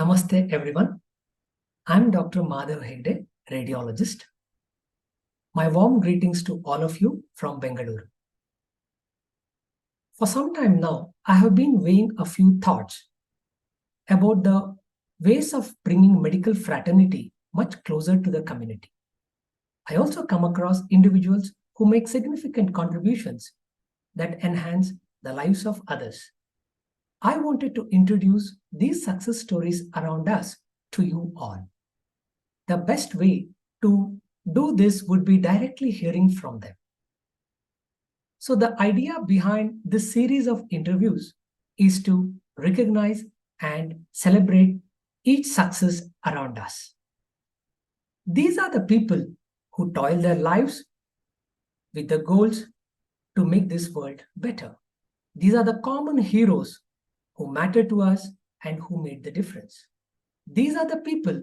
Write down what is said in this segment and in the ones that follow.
Namaste everyone. I'm Dr. Madhav, radiologist. My warm greetings to all of you from Bengaluru. For some time now, I have been weighing a few thoughts about the ways of bringing medical fraternity much closer to the community. I also come across individuals who make significant contributions that enhance the lives of others. I wanted to introduce these success stories around us to you all. The best way to do this would be directly hearing from them. So the idea behind this series of interviews is to recognize and celebrate each success around us. These are the people who toil their lives with the goals to make this world better. These are the common heroes who matter to us and who made the difference. These are the people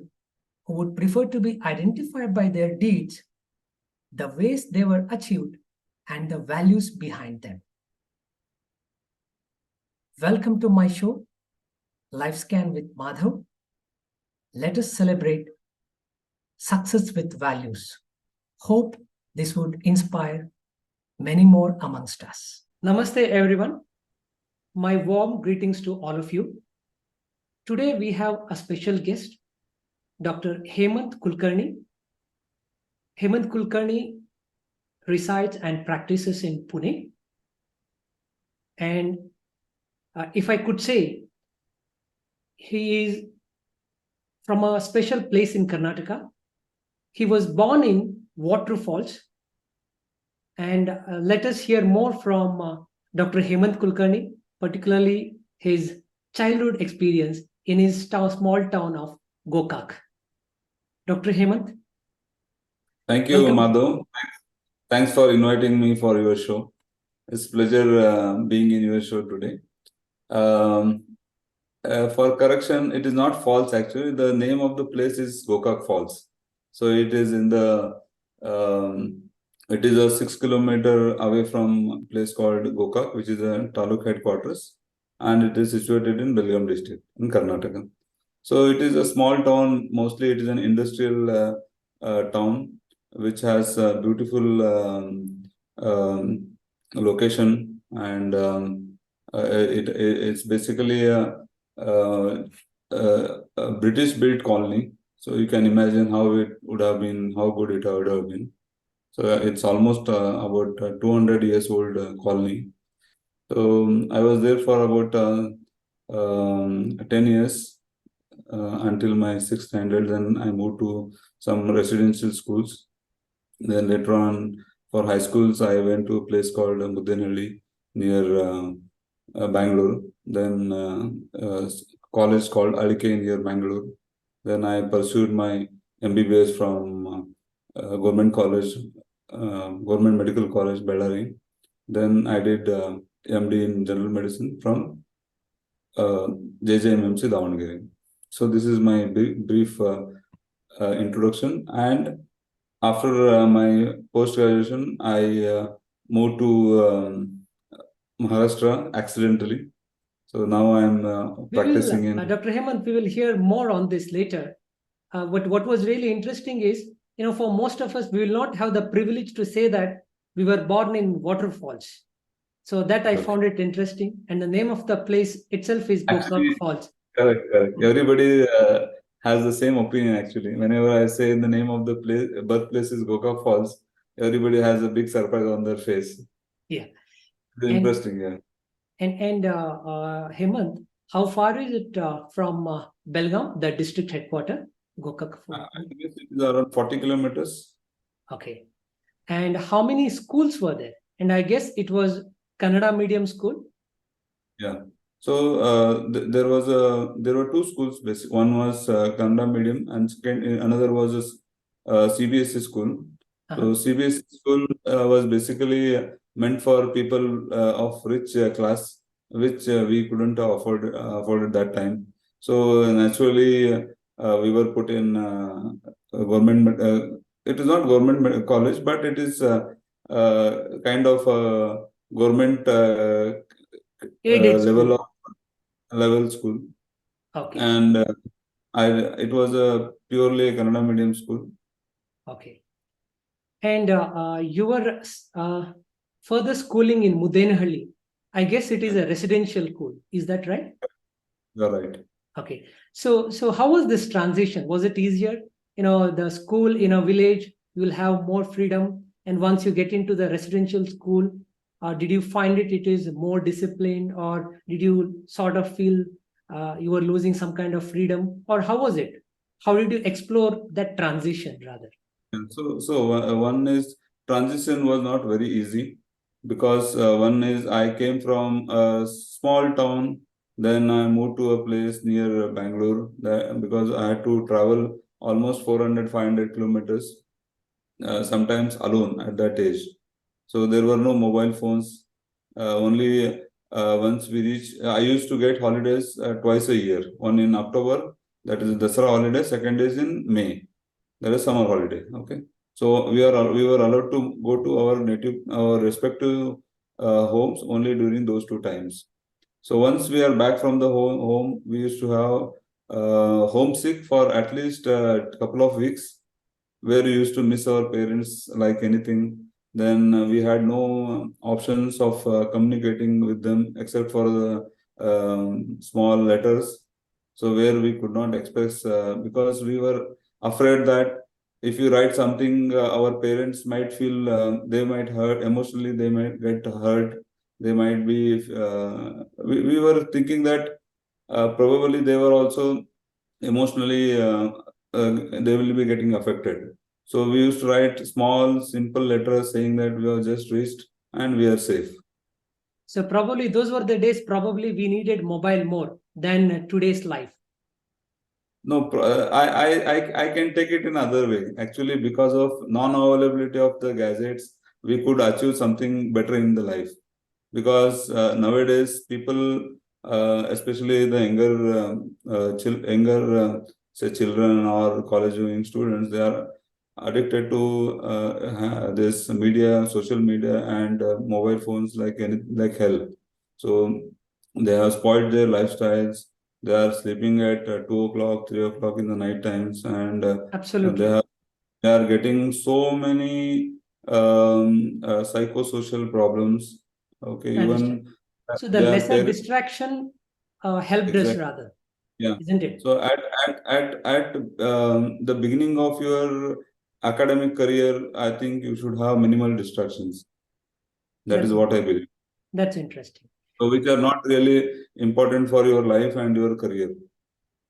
who would prefer to be identified by their deeds, the ways they were achieved, and the values behind them. Welcome to my show, LifeScan with Madhav. Let us celebrate success with values. Hope this would inspire many more amongst us. Namaste everyone. My warm greetings to all of you. Today we have a special guest, Dr. Hemanth Kulkarni. Hemanth Kulkarni resides and practices in Pune. And if I could say, he is from a special place in Karnataka. He was born in Waterfalls. And let us hear more from Dr. Hemanth Kulkarni, particularly his childhood experience in his small town of Gokak. Dr. Hemanth. Thank you, welcome. Madhav. Thanks for inviting me for your show. It's a pleasure being in your show today. For correction, it is not falls actually. The name of the place is Gokak Falls. So it is in the, it is a 6 kilometer away from a place called Gokak, which is a taluk headquarters. And it is situated in Belgaum district in Karnataka. So it is a small town. Mostly it is an industrial town, which has a beautiful location, and it's basically a British-built colony. So you can imagine how it would have been, how good it would have been. So it's almost about 200 years old colony. So I was there for about 10 years until my 6th standard. Then I moved to some residential schools. Then later on, for high schools, I went to a place called Mudenhalli near Bangalore. Then college called Alike near Bangalore. Then I pursued my MBBS from government college, government medical college, Bellary. Then I did MD in general medicine from JJMMC Davangere. So this is my brief introduction. And after my post-graduation, I moved to Maharashtra accidentally. So now I'm practicing in... Dr. Hemanth, we will hear more on this later. But what was really interesting is, for most of us, we will not have the privilege to say that we were born in Waterfalls. So that I found it interesting. And the name of the place itself is Gokak Falls. Correct. Everybody has the same opinion actually. Whenever I say the name of the place, birthplace is Gokak Falls, everybody has a big surprise on their face. Yeah. It's interesting, yeah. And Hemanth, how far is it from Belgaum, the district headquarters, Gokak Falls? I guess it is around 40 kilometers. Okay. And how many schools were there? And I guess it was Kannada medium school? Yeah. So there were two schools. Basically. One was Kannada medium, and another was a CBSE school. So CBSE school was basically meant for people of rich class, which we couldn't afford at that time. So naturally, we were put in government. It is not government college, but it is kind of government level school. Okay. And It was a purely Kannada medium school. Okay. And your further schooling in Mudenahalli, I guess it is a residential school. Is that right? You're right. Okay. So how was this transition? Was it easier? The school in a village, you will have more freedom. And once you get into the residential school, did you find it is more disciplined, or did you sort of feel you were losing some kind of freedom? Or how was it? How did you explore that transition rather? One is transition was not very easy because one is I came from a small town, then I moved to a place near Bangalore because I had to travel almost 400-500 kilometers, sometimes alone at that age. So there were no mobile phones. Only once we reach, I used to get holidays twice a year. One in October, that is Dasara holiday. Second is in May. There is summer holiday. Okay, so we were allowed to go to our respective homes only during those two times. So once we are back from the home, we used to have homesick for at least a couple of weeks, where we used to miss our parents like anything. Then we had no options of communicating with them except for the small letters. So where we could not express because we were afraid that if you write something, our parents might feel they might hurt emotionally, they might get hurt, they might be. We were thinking that probably they were also emotionally they will be getting affected. So we used to write small, simple letters saying that we have just reached and we are safe. So probably those were the days probably we needed mobile more than today's life. No, I can take it in other way. Actually, because of non-availability of the gadgets, we could achieve something better in the life. Because nowadays people, especially the younger say children or college going students, they are addicted to this media, social media, and mobile phones like hell. So they have spoiled their lifestyles. They are sleeping at 2 o'clock, 3 o'clock in the night times, and Absolutely. they are getting so many psychosocial problems. Okay, I understand. even So the their lesser parents. distraction helped us Exactly. rather, Yeah. isn't it? So at the beginning of your academic career, I think you should have minimal distractions. That That's is what I believe. that's interesting. So which are not really important for your life and your career.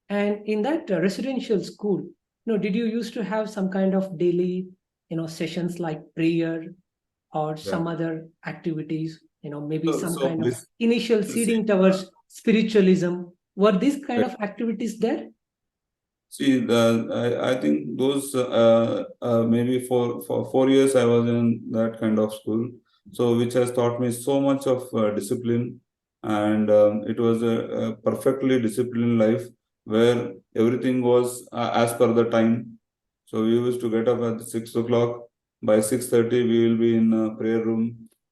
And in that residential school, did you used to have some kind of daily, sessions like prayer or Yeah. some other activities? Maybe So, some so kind of this, initial see, seeding towards spiritualism. Were these kind of activities there? I think those maybe for 4 years I was in that kind of school, so which has taught me so much of discipline, and it was a perfectly disciplined life where everything was as per the time. So we used to get up at 6 o'clock. By 6:30 we will be in a prayer room.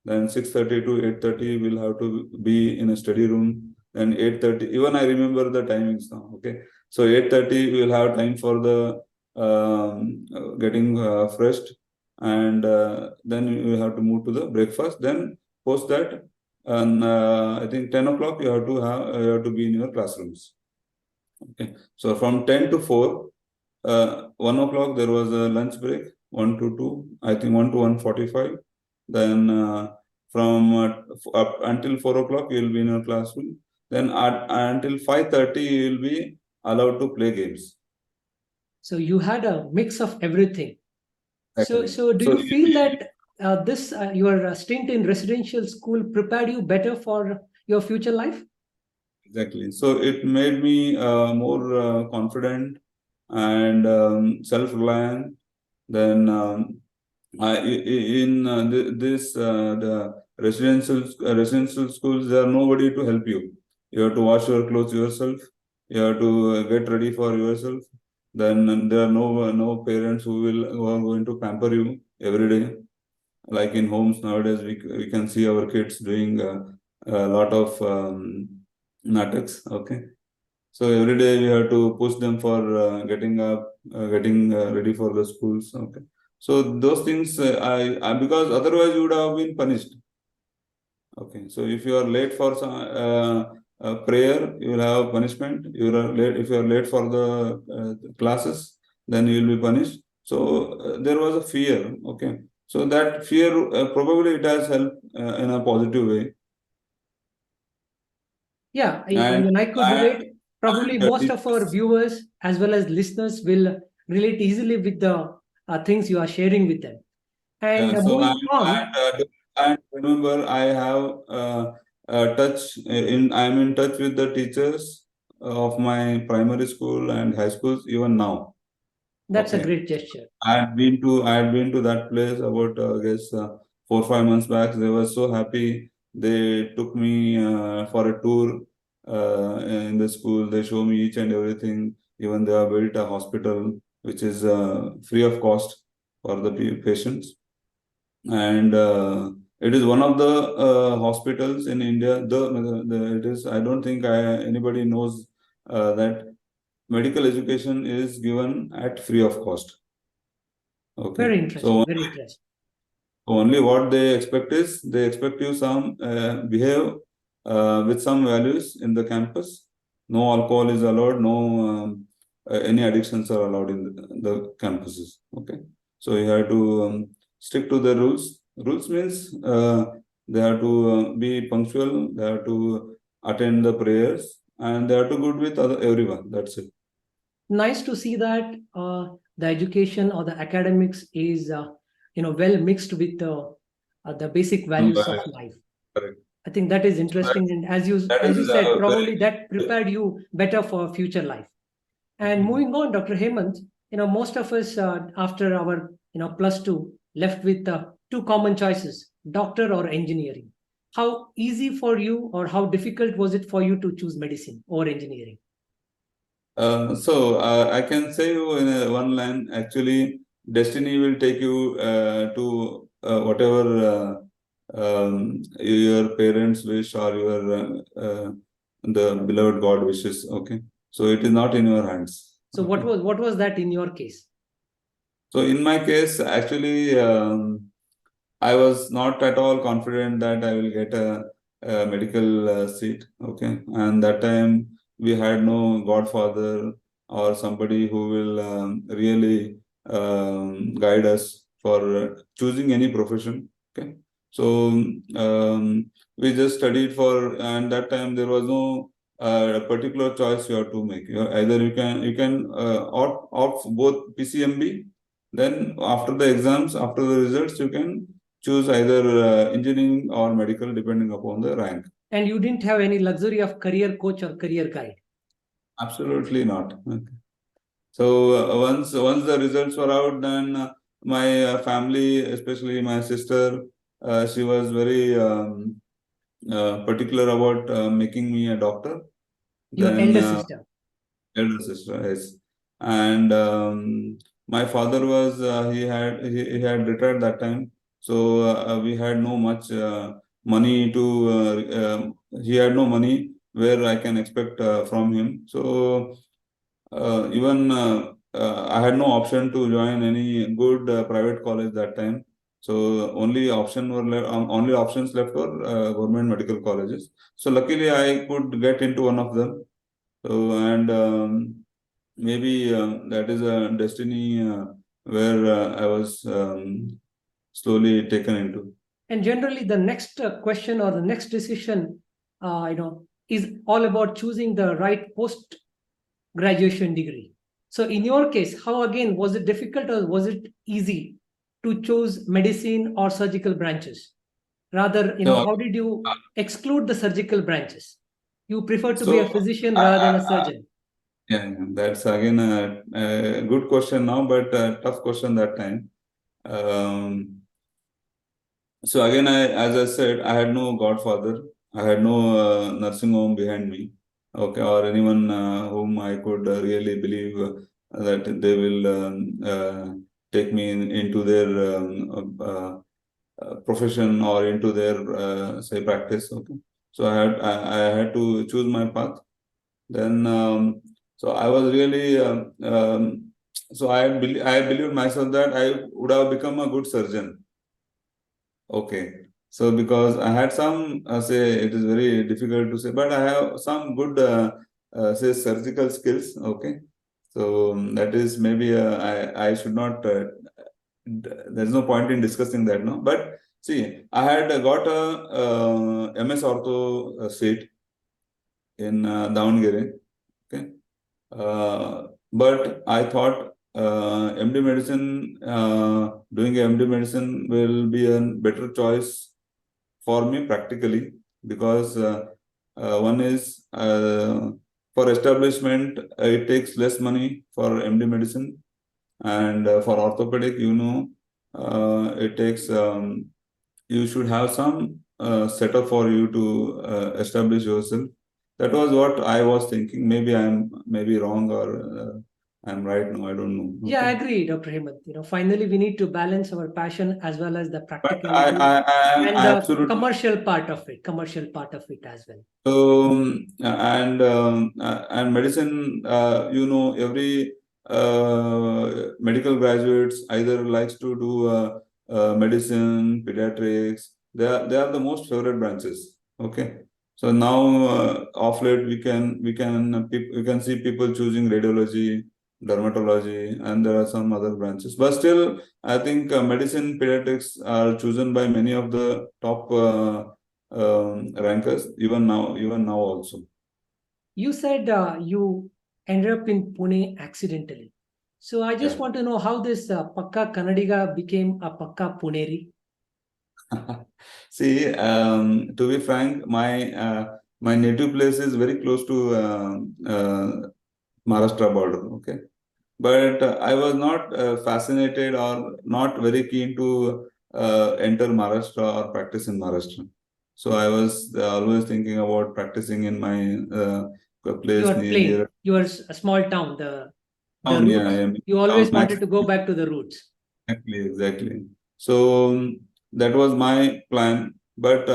Then 6:30 to 8:30 we'll have to be in a study room. Then 8:30. Even I remember the timings now. Okay, so 8:30 we will have time for the getting fresh, and then we have to move to the breakfast. Then post that, and I think 10 o'clock you have to be in your classrooms. Okay, so from 10 to 4, 1 o'clock there was a lunch break. 1 to 2, I think 1 to 1:45. Then from up until 4 o'clock you will be in your classroom. Then until 5:30 you will be allowed to play games. So you had a mix of everything. So, Exactly. so do So you feel that this your stint in residential school prepared you better for your future life? exactly. So it made me more confident and self-reliant. Then in this the residential schools, there are nobody to help you. You have to wash your clothes yourself. You have to get ready for yourself. Then there are no parents who are going to pamper you every day. Like in homes nowadays, we can see our kids doing a lot of nataks. Okay, So every day we have to push them for getting up, getting ready for the schools. Okay. So those things, I because otherwise you would have been punished. Okay. So if you are late for some prayer, you will have punishment. You are late if you are late for the classes, then you will be punished. So there was a fear. Okay. So that fear probably it has helped in a positive way. Yeah, And even I could and, relate. Probably and most of our viewers as well as listeners will relate easily with the things you are sharing with them. And yeah, so moving on, and remember, I have I'm in touch with the teachers of my primary school and high schools even now. that's a Okay, great gesture. I had been to that place about I guess 4 or 5 months back. They were so happy. They took me for a tour in the school. They show me each and everything. Even they have built a hospital which is free of cost for the patients, and it is one of the hospitals in India. The it is. I don't think anybody knows that medical education is given at free of cost. Okay, Very so interesting, very interesting. only what they expect is they expect you some behave with some values in the campus. No alcohol is allowed. No any addictions are allowed in the campuses. Okay, so you have to stick to the rules. Rules means they have to be punctual. They have to attend the prayers, and they have to good with everyone. That's it. Nice to see that the education or the academics is well mixed with the basic values of Correct. life. Correct. I think that is So interesting, and that as is you said, very. probably that prepared you better for future life. And moving on, Dr. Hemant, most of us after our +2 left with two common choices: doctor or engineering. How easy for you, or how difficult was it for you to choose medicine or engineering? I can say you in one line. Actually, destiny will take you to whatever your parents wish or your the beloved God wishes. Okay, so it is not in your hands. So Okay, what was that in your case? so in my case, actually, I was not at all confident that I will get a medical seat. Okay, and that time we had no godfather or somebody who will really guide us for choosing any profession. Okay, so we just studied for, and that time there was no particular choice you have to make. Either you can opt both PCMB. Then after the exams, after the results, you can choose either engineering or medical depending upon the rank. And you didn't have any luxury of career coach or career guide. Absolutely not. Okay. So once the results were out, then my family, especially my sister, she was very particular about making me a doctor. Your Then elder sister. elder sister, yes. And my father was he had retired that time, so we had no much money to. He had no money where I can expect from him. So even I had no option to join any good private college that time. So only options left were government medical colleges. So luckily I could get into one of them. So and maybe that is a destiny where I was slowly taken into. And generally, the next question or the next decision, is all about choosing the right post graduation degree. So, in your case, how again was it difficult or was it easy to choose medicine or surgical branches? Rather, So, how did you exclude the surgical branches? You prefer to be a so physician I, rather than a I, surgeon. yeah, that's again a good question now, but a tough question that time. Um, so again, as I said, I had no godfather. I had no nursing home behind me, okay, or anyone whom I could really believe that they will take me into their profession or into their say practice. Okay, so I had to choose my path. Then so I was really so I believed myself that I would have become a good surgeon. Okay. So because I had some say it is very difficult to say, but I have some good say surgical skills. Okay. So that is maybe I should not. There's no point in discussing that, no. But see, I had got a MS Ortho seat in Davangere. Okay. But I thought MD medicine, doing MD medicine will be a better choice for me practically, because one is for establishment, it takes less money for MD medicine, and for orthopedic, it takes you should have some setup for you to establish yourself. That was what I was thinking. Maybe I'm maybe wrong, or I'm right now. I don't know. Yeah, I Okay. agree, Dr. Hemanth. Finally, we need to balance our passion as well as the But practicality and I the absolutely. commercial part of it as well. So and medicine, every medical graduates either likes to do medicine, pediatrics. They are the most favorite branches. Okay. So now off late we can see people choosing radiology, dermatology, and there are some other branches. But still, I think medicine, pediatrics are chosen by many of the top rankers even now also. You said you ended up in Pune accidentally. So I just Yeah. want to know how this Pakka Kannadiga became a Pakka Puneri. See, to be frank, my native place is very close to Maharashtra border. Okay, but I was not fascinated or not very keen to enter Maharashtra or practice in Maharashtra. So I was always thinking about practicing in my place Your near plain, your a small town, the town. Yeah, I roots. am You town always max. wanted to go back to the roots. Exactly. So that was my plan. But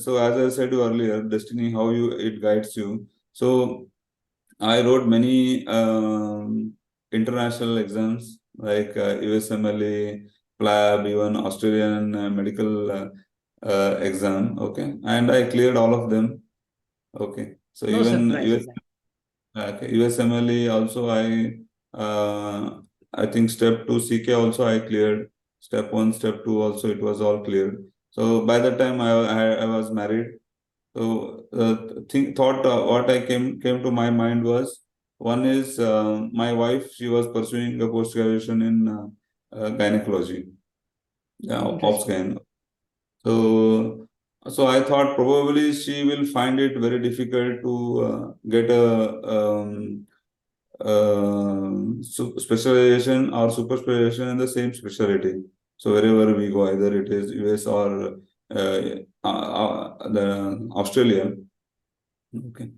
so as I said earlier, destiny, how you it guides you. So I wrote many international exams like USMLE, PLAB, even Australian medical exam. Okay, and I cleared all of them. Okay, so No even surprises. okay, USMLE also I think step 2 CK also I cleared. Step 1, step 2 also it was all cleared. So by the time I was married, so thought what I came to my mind was, one is my wife, she was pursuing a post graduation in gynecology, yeah, obs Interesting. gyn. So I thought probably she will find it very difficult to get a specialization or super specialization in the same specialty. So wherever we go, either it is US or the Australia. Okay.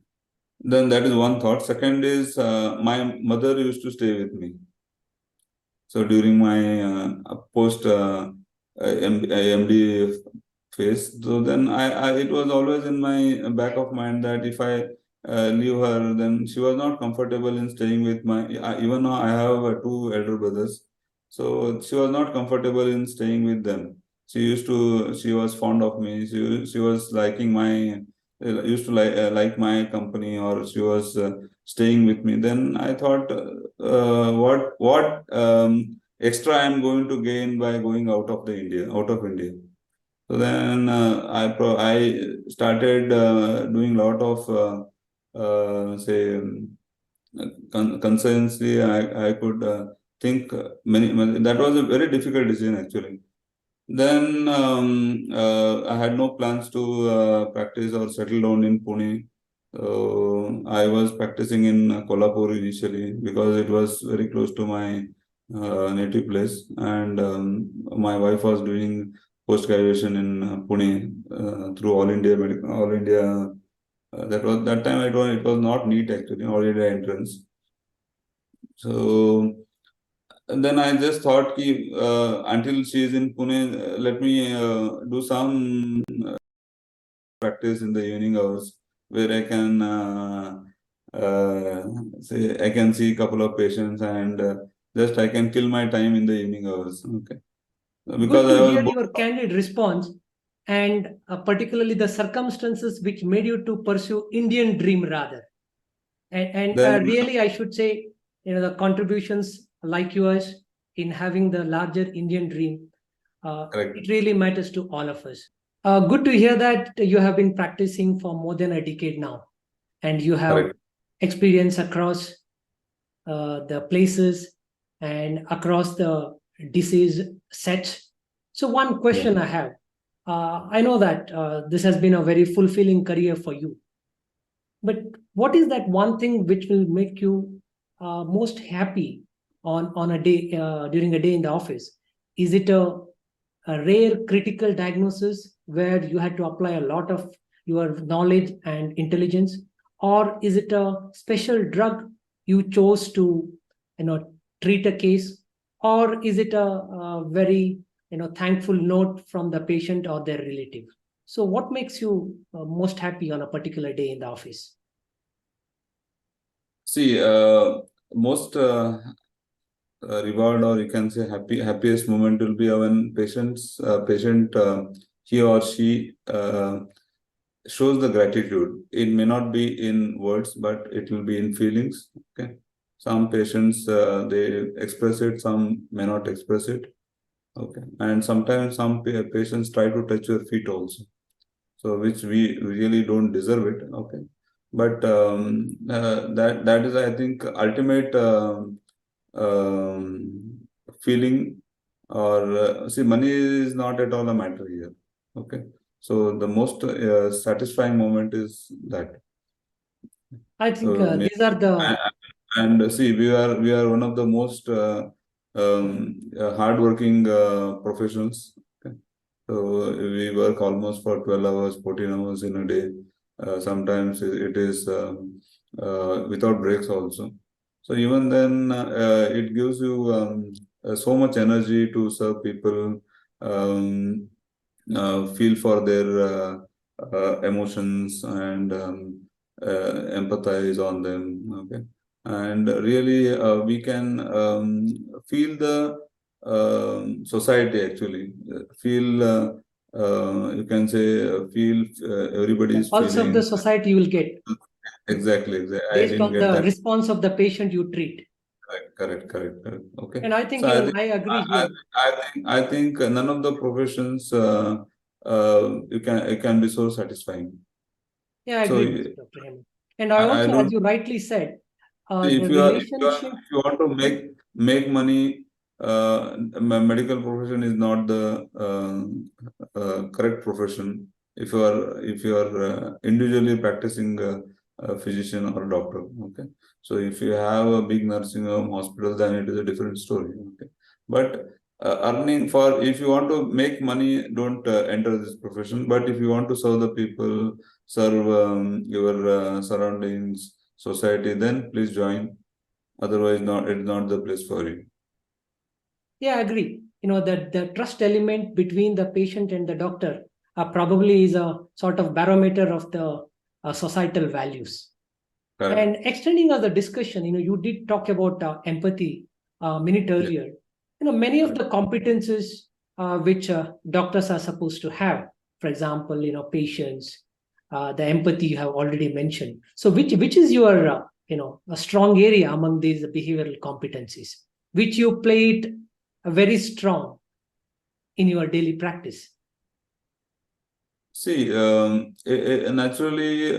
Then that is one thought. Second is my mother used to stay with me. So during my post MD phase, so then it was always in my back of mind that if I leave her, then she was not comfortable in staying with even now I have two elder brothers, so she was not comfortable in staying with them. She was fond of me. She was liking my used to like my company, or she was staying with me. Then I thought, what extra I'm going to gain by going out of India. So then I started doing a lot of say consistently. I could think many. That was a very difficult decision actually. Then I had no plans to practice or settle down in Pune. So I was practicing in Kolhapur initially because it was very close to my native place, and my wife was doing post graduation in Pune through All India. That time it was not NEET actually, All India entrance. So and then I just thought ki, until she is in Pune, let me do some practice in the evening hours where I can uh, say I can see a couple of patients and just I can kill my time in the evening hours. Okay, Good because to I was hear bored. your candid response and particularly the circumstances which made you to pursue Indian dream rather. And Then really, I should say, the contributions like yours in having the larger Indian dream, correct, it really matters to all of us. Good to hear that you have been practicing for more than a decade now, and you have correct. experience across the places and across the disease sets. So, one Yeah. question I have. I know that this has been a very fulfilling career for you, but what is that one thing which will make you most happy on a day during a day in the office? Is it a rare critical diagnosis where you had to apply a lot of your knowledge and intelligence, or is it a special drug you chose to treat a case, or is it a very thankful note from the patient or their relative? So what makes you most happy on a particular day in the office? See, most reward, or you can say happiest moment will be when patient he or she shows the gratitude. It may not be in words, but it will be in feelings. Okay, some patients they express it, some may not express it. Okay, and sometimes some patients try to touch your feet also, so which we really don't deserve it. Okay, but that is, I think, ultimate feeling. Or see, money is not at all a matter here. Okay, so the most satisfying moment is that. I think So these are the and see, we are one of the most hardworking professions. Okay? So we work almost for 12 hours, 14 hours in a day. Sometimes it is without breaks also. So even then, it gives you so much energy to serve people, um, feel for their emotions, and empathize on them. Okay, and really, we can feel the society actually. Feel. You can say feel the everybody's pulse of the feeling. society you will get Exactly. I based didn't on get the that. response of the patient you treat. Correct. Okay. And I think So I even think I agree here. I think none of the professions it can be so satisfying. Yeah, I So agree with you, Dr. Hemant. And I I also, as don't. you rightly said, If the you are, relationship. if you want to make money, medical profession is not the correct profession. If you are individually practicing physician or doctor, okay. So if you have a big nursing home hospital, then it is a different story. Okay, but earning for, if you want to make money, don't enter this profession. But if you want to serve the people, serve your surroundings, society, then please join. Otherwise, not it's not the place for you. Yeah, I agree. That the trust element between the patient and the doctor probably is a sort of barometer of the societal values. Correct. And extending of the discussion, you did talk about empathy a minute Yeah. earlier. Many of Correct. the competences which doctors are supposed to have, for example, patience, the empathy you have already mentioned. So, which is your a strong area among these behavioral competencies, which you played very strong in your daily practice? See, naturally,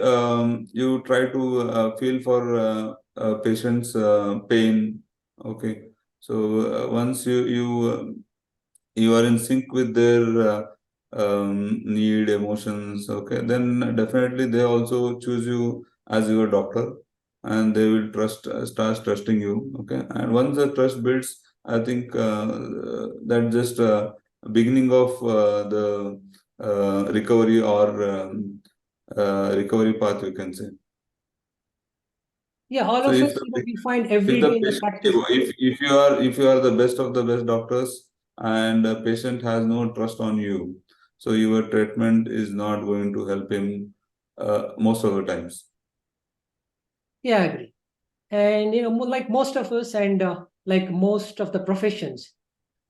you try to feel for patients' pain. Okay, so once you are in sync with their need, emotions. Okay, then definitely they also choose you as your doctor, and they will start trusting you. Okay, and once the trust builds, I think that just beginning of the recovery, or recovery path, you can say. Yeah, all So of if us, the we find if every the day in the patient, practice. if you are the best of the best doctors, and the patient has no trust on you, so your treatment is not going to help him most of the times. Yeah, I agree. And like most of us, and like most of the professions,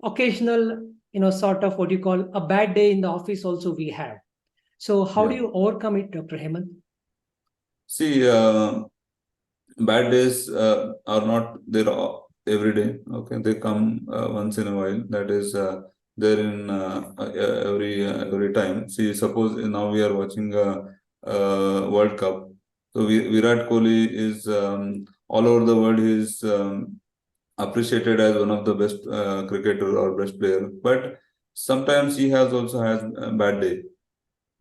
occasional, sort of what you call a bad day in the office also we have. So how do Yeah. you overcome it, Dr. Hemant? See, bad days are not there every day. Okay, they come once in a while. That is there in every time. See, suppose now we are watching World Cup. So Virat Kohli is all over the world. He is appreciated as one of the best cricketer or best player. But sometimes he has also has a bad day.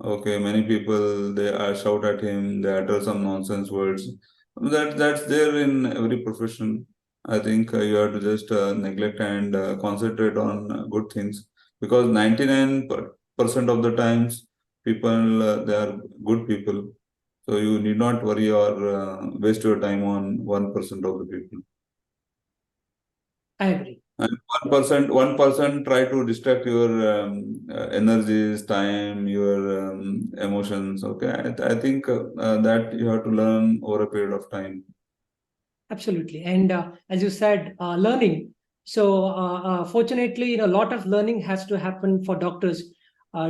Okay, many people they shout at him, they utter some nonsense words. That's there in every profession. I think you have to just neglect and concentrate on good things because 99% of the times people they are good people. So you need not worry or waste your time on 1% of the people. I agree. And 1% try to distract your energies, time, your emotions. Okay, I think that you have to learn over a period of time. Absolutely. And as you said, learning. So, fortunately, a lot of learning has to happen for doctors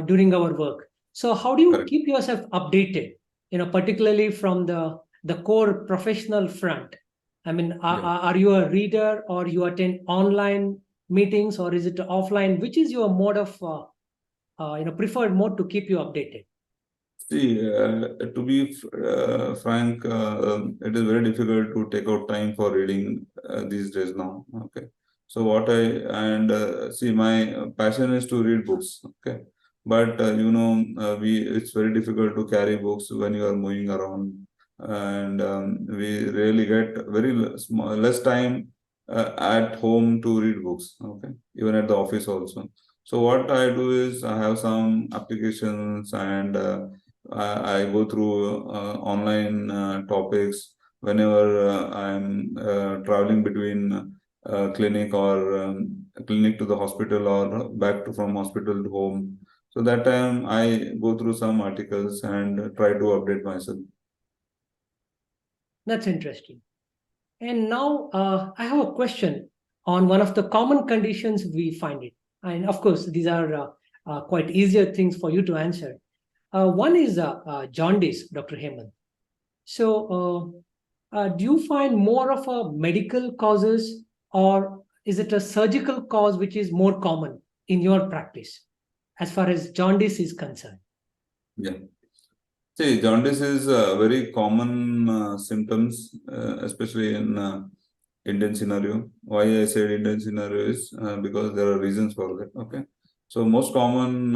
during our work. So, how do you Correct. keep yourself updated? Particularly from the core professional front. I mean, Yeah. are you a reader, or you attend online meetings, or is it offline? Which is your mode of preferred mode to keep you updated? See, to be frank, it is very difficult to take out time for reading these days now. Okay. So what I and see, my passion is to read books. Okay. But we it's very difficult to carry books when you are moving around, and we really get very less time at home to read books. Okay. Even at the office also. So what I do is I have some applications and I go through online topics whenever I'm traveling between clinic to the hospital or back to from hospital to home. So that time I go through some articles and try to update myself. That's interesting. And now I have a question on one of the common conditions we find it. And of course, these are quite easier things for you to answer. One is jaundice, Dr. Hemant. So, do you find more of a medical causes, or is it a surgical cause which is more common in your practice as far as jaundice is concerned? Yeah. See, jaundice is a very common symptoms, especially in Indian scenario. Why I said Indian scenario is because there are reasons for that. Okay, so most common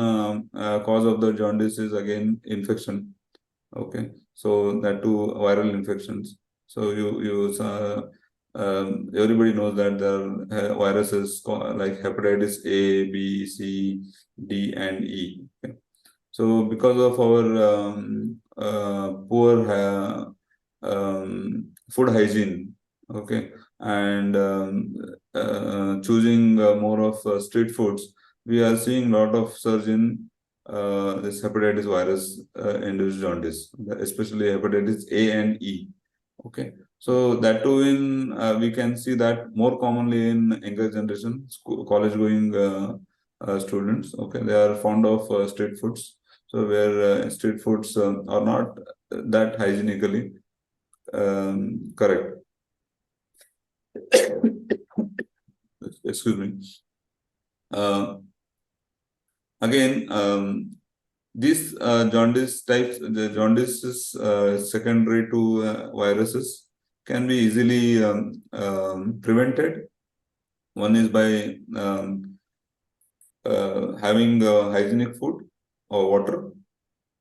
cause of the jaundice is again infection. Okay, so that too viral infections. So everybody knows that there are viruses like hepatitis A, B, C, D, and E. Okay? So because of our poor food hygiene, okay, and choosing more of street foods, we are seeing a lot of surge in this hepatitis virus induced jaundice, especially hepatitis A and E. Okay, so that too in we can see that more commonly in younger generation, school, college going students. Okay, they are fond of street foods. So where street foods are not that hygienically correct. Excuse me. Uh, Again, these jaundice types, the jaundice is secondary to viruses, can be easily prevented. One is by having hygienic food or water.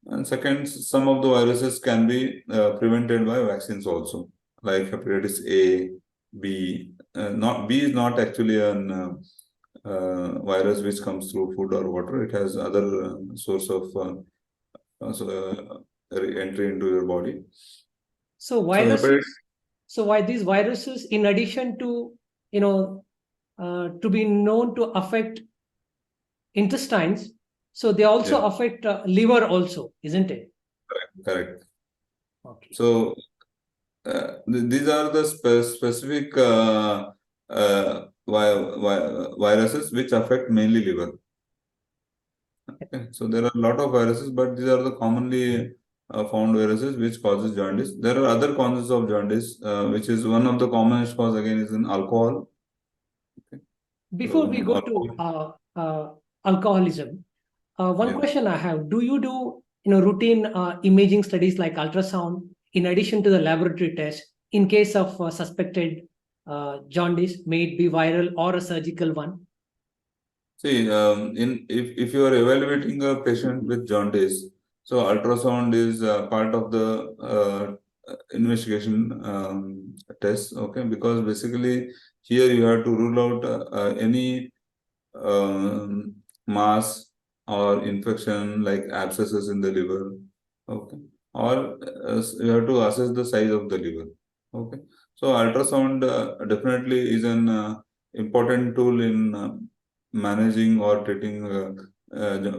And second, some of the viruses can be prevented by vaccines also, like hepatitis A, B. Not B is not actually an virus which comes through food or water. It has other source of entry into your body. So So hepatitis, viruses. So why these viruses, in addition to you know to be known to affect intestines, so they also yeah, affect liver also, isn't it? correct. Okay. So These are the specific viruses which affect mainly liver. Okay. So there are a lot of viruses, but these are the commonly found viruses which causes jaundice. There are other causes of jaundice, which is one of the commonest cause again is in alcohol. Okay. Before we go to Alcohol. alcoholism, one Yeah. question I have: do you do routine imaging studies like ultrasound in addition to the laboratory test in case of suspected jaundice, may it be viral or a surgical one? See, if you are evaluating a patient with jaundice, so ultrasound is part of the investigation test. Okay, because basically here you have to rule out any mass or infection like abscesses in the liver. Okay, or you have to assess the size of the liver. Okay, so ultrasound definitely is an important tool in managing or treating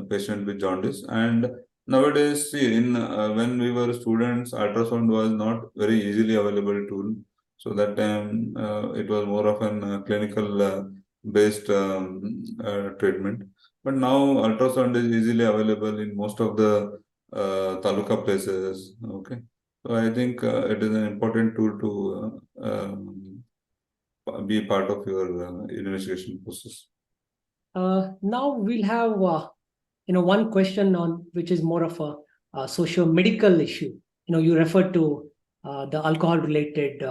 patient with jaundice. And nowadays, see, in when we were students, ultrasound was not very easily available tool. So that time it was more of an clinical based treatment. But now ultrasound is easily available in most of the taluka places. Okay, so I think it is an important tool to be part of your investigation process. Now we'll have one question on which is more of a socio-medical issue. You referred to the alcohol-related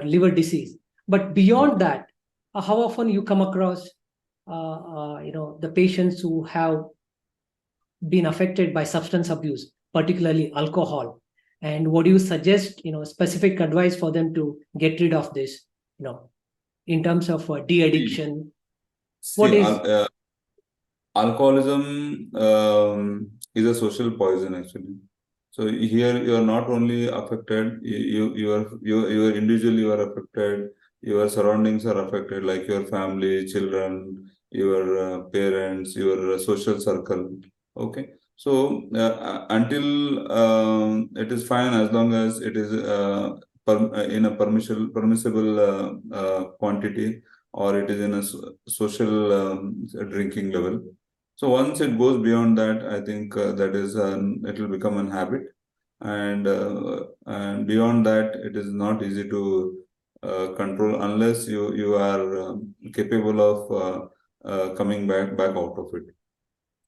liver disease, but beyond that, how often you come across the patients who have been affected by substance abuse, particularly alcohol, and what do you suggest? Specific advice for them to get rid of this. In terms of de-addiction. What See, is alcoholism is a social poison actually. So here you are not only affected, you are individually you are affected, your surroundings are affected, like your family, children, your parents, your social circle. Okay. So until it is fine as long as it is in a permissible quantity, or it is in a social drinking level. So once it goes beyond that, I think that is it will become an habit, and beyond that, it is not easy to control unless you are capable of coming back out of it.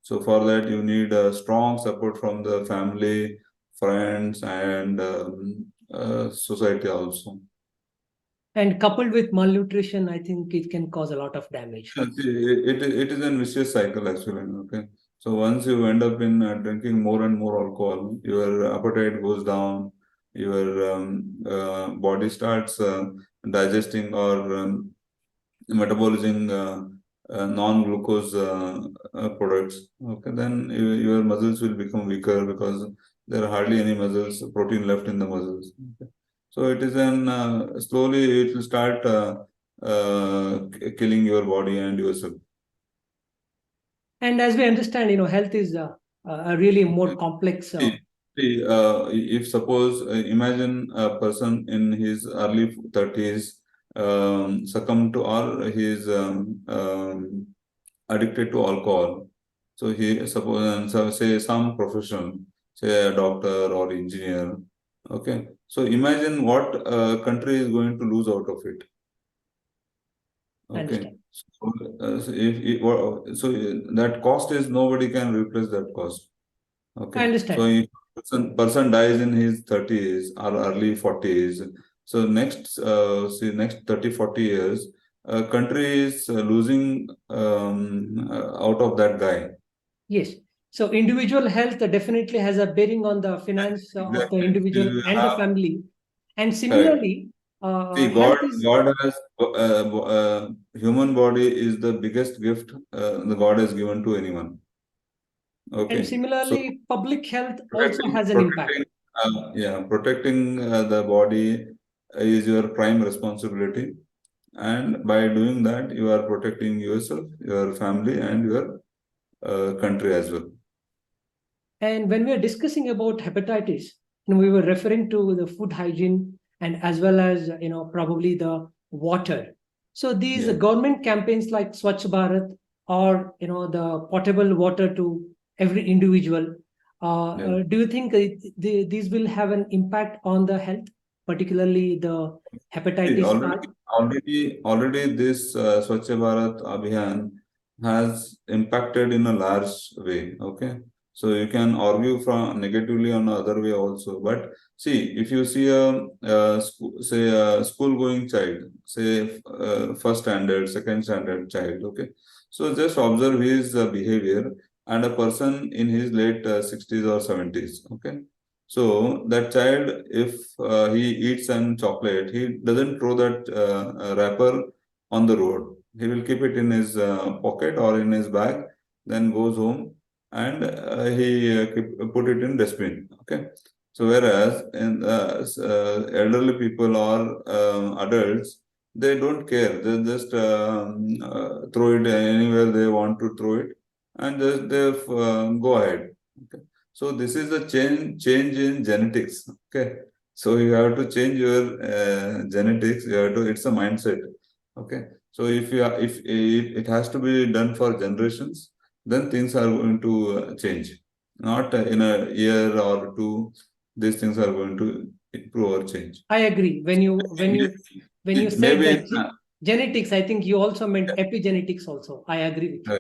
So for that, you need strong support from the family, friends, and society also. And coupled with malnutrition, I think it can cause a lot of damage. Yeah, see, it is a vicious cycle actually. Okay, so once you end up in drinking more and more alcohol, your appetite goes down, your body starts digesting or metabolizing non-glucose products. Okay, then your muscles will become weaker because there are hardly any muscles protein left in the muscles. Okay. So it is an slowly it will start killing your body and yourself. And as we understand, health is a really more complex. See, if suppose imagine a person in his early 30s succumb to or he is addicted to alcohol. So he suppose and so say some professional, say a doctor or engineer. Okay, so imagine what country is going to lose out of it. Okay, so that cost is nobody can replace that cost. Okay. I understand. So if person dies in his 30s or early 40s, so next 30, 40 years, country is losing out of that guy. Yes. So individual health definitely has a bearing on the finance of the individual and the family. And similarly, see, health is. God has human body is the biggest gift the God has given to anyone. Okay. And So similarly, public health also has an impact. protecting the body is your prime responsibility, and by doing that, you are protecting yourself, your family, and your country as well. And when we are discussing about hepatitis, we were referring to the food hygiene and as well as probably the water. So these Yeah. government campaigns like Swachh Bharat, or the potable water to every individual, Yeah. do you think these will have an impact on the health, particularly the See, hepatitis part? already this Swachh Bharat Abhiyan has impacted in a large way. Okay, so you can argue from negatively on the other way also. But see, if you see say a school going child, say first standard, second standard child. Okay, so just observe his behavior, and a person in his late 60s or 70s. Okay, so that child, if he eats an chocolate, he doesn't throw that wrapper on the road. He will keep it in his pocket or in his bag, then goes home and he put it in dustbin. Okay. So whereas in elderly people or adults, they don't care. They just throw it anywhere they want to throw it, and just they go ahead. Okay. So this is a change in genetics. Okay. So you have to change your genetics. You have to. It's a mindset. Okay. So if it has to be done for generations, then things are going to change. Not in a year or two. These things are going to improve or change. I agree. When you said Maybe. that genetics, I think you also meant epigenetics also. I agree with you.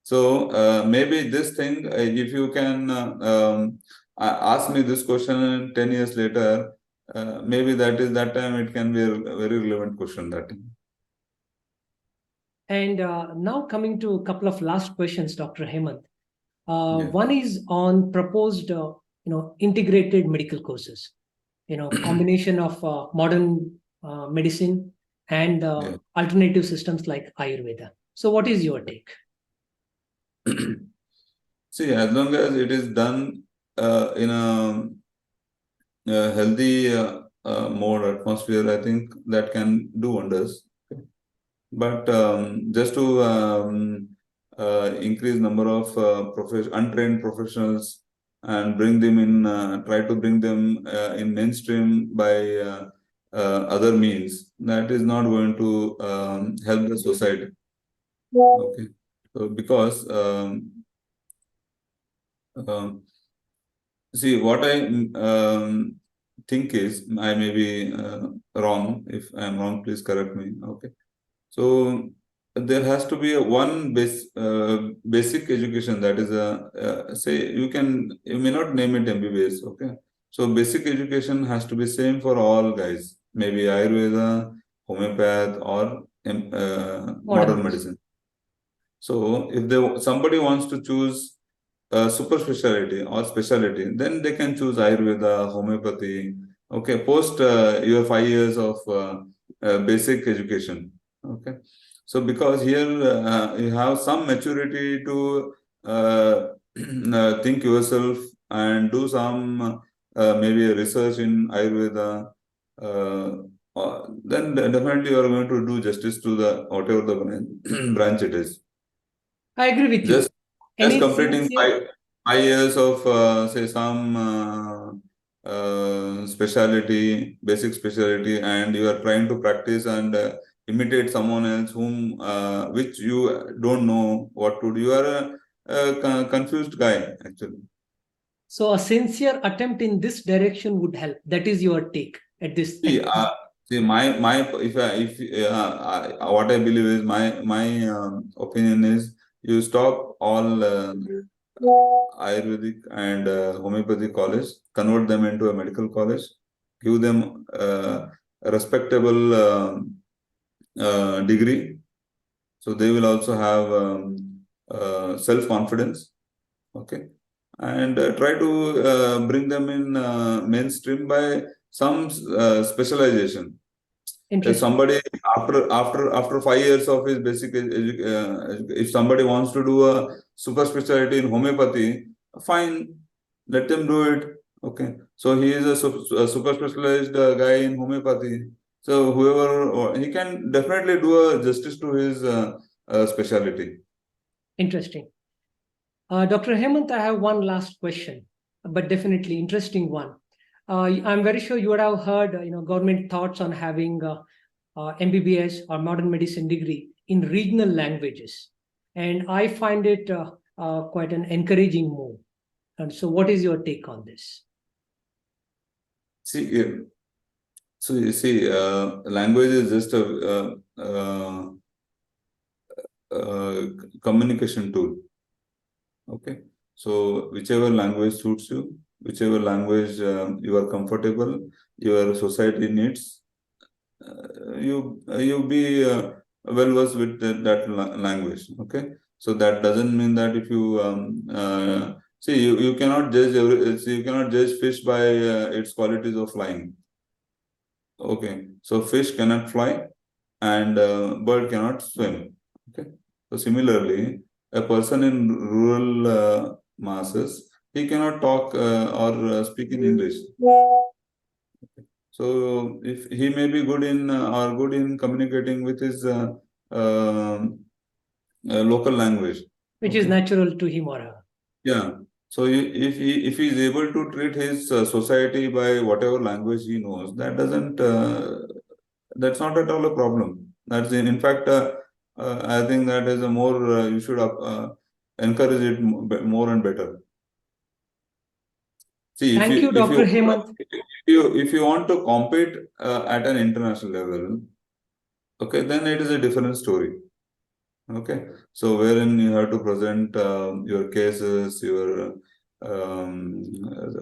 So maybe this thing, if you can ask me this question 10 years later, maybe that time it can be a very relevant question that time. And now coming to a couple of last questions, Dr. Hemanth. Yeah. One is on proposed, integrated medical courses. Combination of modern medicine and Yeah. alternative systems like Ayurveda. So, what is your take? See, as long as it is done in a healthy mode atmosphere, I think that can do wonders. But just to increase number of untrained professionals and bring them in, try to bring them in mainstream by other means, that is not going to help the society. Okay, so because see, what I think is, I may be wrong. If I am wrong, please correct me. Okay. So there has to be a basic education, that is say you may not name it MBBS. Okay. So basic education has to be same for all guys. Maybe Ayurveda, homeopath, or modern medicine. So if somebody wants to choose super specialty or specialty, then they can choose Ayurveda, homeopathy. Okay, post your 5 years of basic education. Okay, so because here you have some maturity to think yourself and do some maybe a research in Ayurveda. Then definitely you are going to do justice to the whatever the branch it is. I agree with you. Just completing 5 years of say some specialty, basic specialty, and you are trying to practice and imitate someone else whom which you don't know what to do. You are a confused guy actually. So a sincere attempt in this direction would help. That is your take at this. See, my what I believe is my opinion is you stop all Ayurvedic and homeopathic college, convert them into a medical college, give them a respectable degree, so they will also have self-confidence. Okay, and try to bring them in mainstream by some specialization. If somebody after 5 years of his basic if somebody wants to do a super specialty in homeopathy, fine, let them do it. Okay, so he is a super specialized guy in homeopathy. So whoever he can definitely do a justice to his specialty. Interesting. Dr. Hemanth, I have one last question, but definitely interesting one. I'm very sure you would have heard, government thoughts on having MBBS or modern medicine degree in regional languages, and I find it quite an encouraging move. And so, what is your take on this? See, so you see, language is just a communication tool. Okay, so whichever language suits you, whichever language you are comfortable, your society needs, you be well versed with that language. Okay, so that doesn't mean that if you see, you cannot judge you cannot judge fish by its qualities of flying. Okay, so fish cannot fly and bird cannot swim. Okay, so similarly, a person in rural masses, he cannot talk or speak in English. So if he may be good in or good in communicating with his local language, Which is natural to him or her. Yeah. So if he is able to treat his society by whatever language he knows, that doesn't that's not at all a problem. That's in fact I think that is a more you should encourage it more and better. See, Thank you, Dr. Hemanth. If you want to compete at an international level, okay, then it is a different story. Okay, so wherein you have to present your cases, your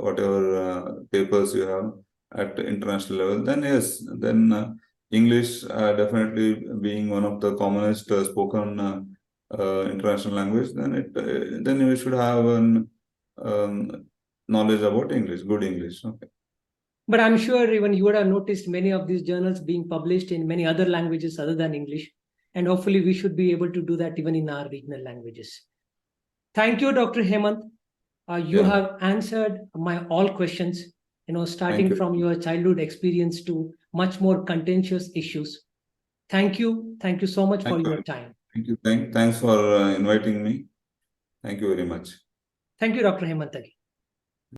whatever papers you have at international level, then yes, then English definitely being one of the commonest spoken international language, then then you should have an knowledge about English, good English. Okay. But I'm sure even you would have noticed many of these journals being published in many other languages other than English. And hopefully we should be able to do that even in our regional languages. Thank you, Dr. Hemanth. You have answered my all questions, starting from your childhood experience to much more contentious issues. Thank you. Thank you so much for your time. Thank you. Thanks for inviting me. Thank you very much. Thank you, Dr. Hemanth.